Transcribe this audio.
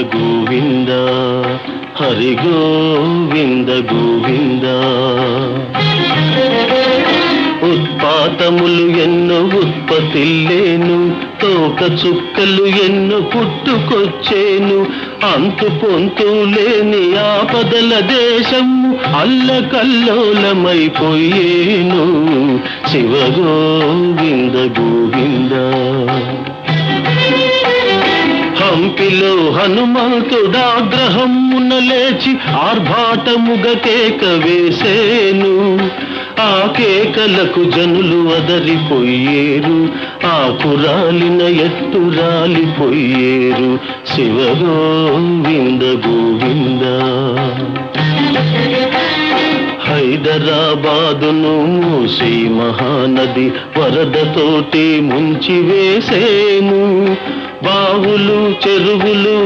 గోవింద హరి గోవింద గోవింద ఉత్పాతములు ఎన్నో ఉత్పత్తిల్లేను తోక చుక్కలు ఎన్నో పుట్టుకొచ్చేను అంతు పొంతు లేని ఆపదల దేశము అల్లకల్లోలమైపోయేను శివ గోవింద గోవింద హంపిలో హనుమంతుడాగ్రహమున లేచి ఆర్భాటముగ కేక వేసేను ఆ కేకలకు జనులు అదరిపోయేరు ఆకురాలిన ఎత్తు రాలిపోయేరు శివ గోవింద గోవింద హైదరాబాదును మూసి మహానది వరదతోటి ముంచి వేసేను బావులు చెరువులు